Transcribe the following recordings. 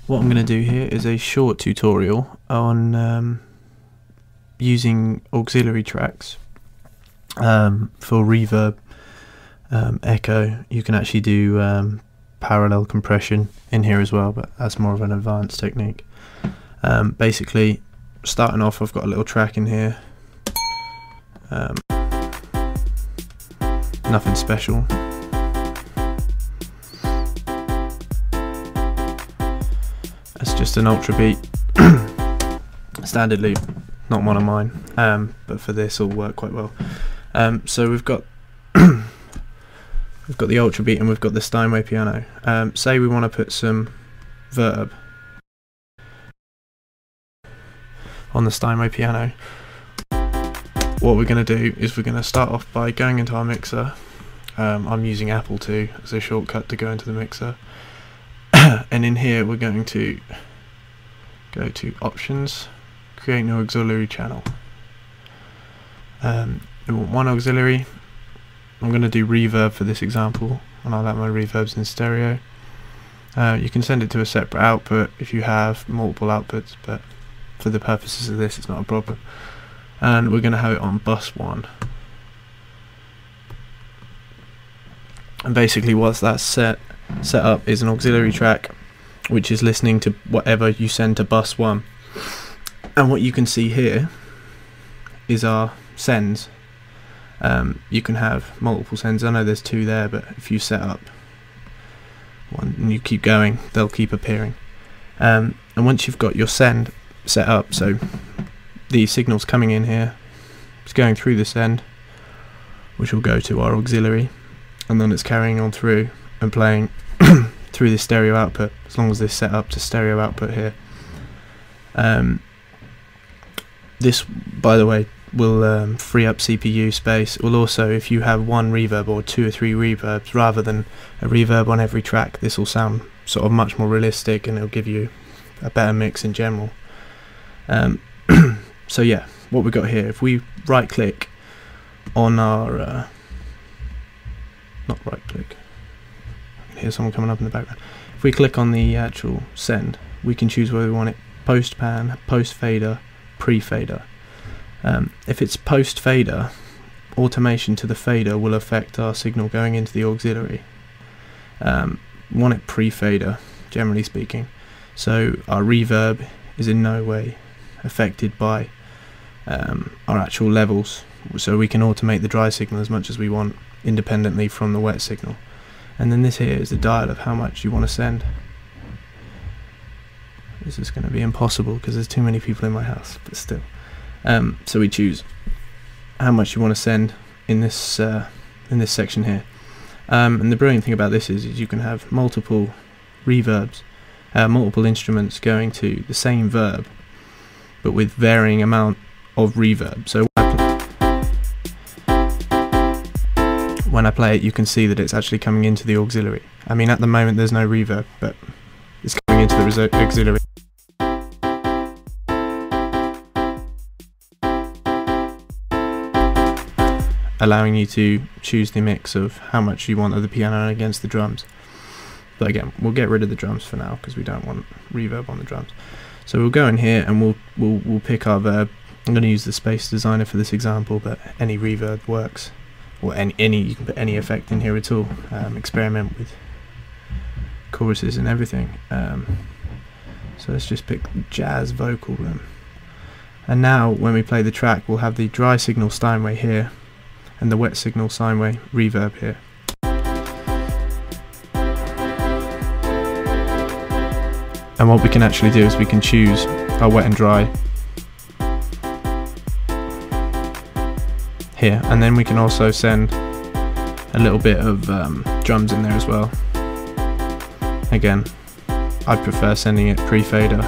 What I'm going to do here is a short tutorial on using auxiliary tracks for reverb, echo. You can actually do parallel compression in here as well, but that's more of an advanced technique. Basically, starting off, I've got a little track in here. Nothing special. That's just an ultra beat standard loop, not one of mine, but for this it'll work quite well. So we've got we've got the ultra beat and we've got the Steinway piano. Say we want to put some verb on the Steinway piano. What we're going to do is we're going to start off by going into our mixer. I'm using Apple II as a shortcut to go into the mixer. And in here we're going to go to options, create new auxiliary channel. We want one auxiliary. I'm going to do reverb for this example, and I'll have my reverbs in stereo. You can send it to a separate output if you have multiple outputs, but for the purposes of this it's not a problem. And we're going to have it on bus 1. And basically what's that set up is an auxiliary track which is listening to whatever you send to bus 1. And what you can see here is our sends. You can have multiple sends. I know there's 2 there, but if you set up one and you keep going, they'll keep appearing. And once you've got your send set up, so the signal's coming in here, it's going through the send, which will go to our auxiliary, and then it's carrying on through and playing through the stereo output, as long as this set up to stereo output here. This, by the way, will free up CPU space. It will also, if you have one reverb or 2 or 3 reverbs rather than a reverb on every track, this will sound sort of much more realistic and it'll give you a better mix in general. So yeah, what we've got here, if we right click on our not right click, I can hear someone coming up in the background. If we click on the actual send, we can choose whether we want it post pan, post fader, pre fader. If it's post fader, automation to the fader will affect our signal going into the auxiliary. We want it pre fader, generally speaking, so our reverb is in no way affected by our actual levels, so we can automate the dry signal as much as we want independently from the wet signal. And then this here is the dial of how much you want to send. This is going to be impossible because there's too many people in my house, but still. So we choose how much you want to send in this section here. And the brilliant thing about this is you can have multiple reverbs, multiple instruments going to the same verb, but with varying amount of reverb. So when I play it, you can see that it's actually coming into the auxiliary. I mean, at the moment there's no reverb, but it's coming into the auxiliary. Allowing you to choose the mix of how much you want of the piano against the drums. But again, we'll get rid of the drums for now because we don't want reverb on the drums. So we'll go in here and we'll pick our verb. I'm going to use the Space Designer for this example, but any reverb works, or any you can put any effect in here at all. Experiment with choruses and everything. So let's just pick jazz vocal room. And now when we play the track, we'll have the dry signal Steinway here and the wet signal Steinway reverb here. And what we can actually do is we can choose our wet and dry here, and then we can also send a little bit of drums in there as well. Again, I prefer sending it pre-fader,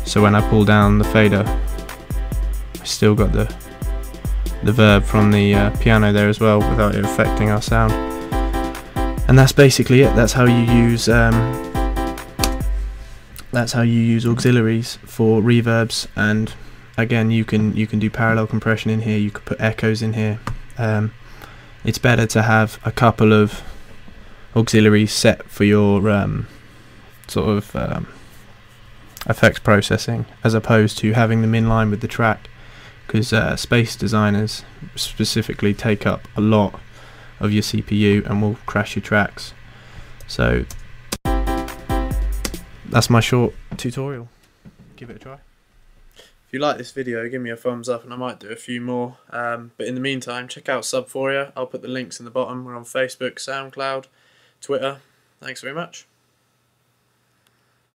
so when I pull down the fader I still got the verb from the piano there as well without it affecting our sound. And that's basically it. That's how you use auxiliaries for reverbs. And again, you can do parallel compression in here. You could put echoes in here. It's better to have a couple of auxiliaries set for your sort of effects processing, as opposed to having them in line with the track, because space designers specifically take up a lot of your CPU and will crash your tracks. So that's my short tutorial. Give it a try. If you like this video, give me a thumbs up and I might do a few more. But in the meantime, check out SUBFourier. I'll put the links in the bottom. We're on Facebook, SoundCloud, Twitter. Thanks very much.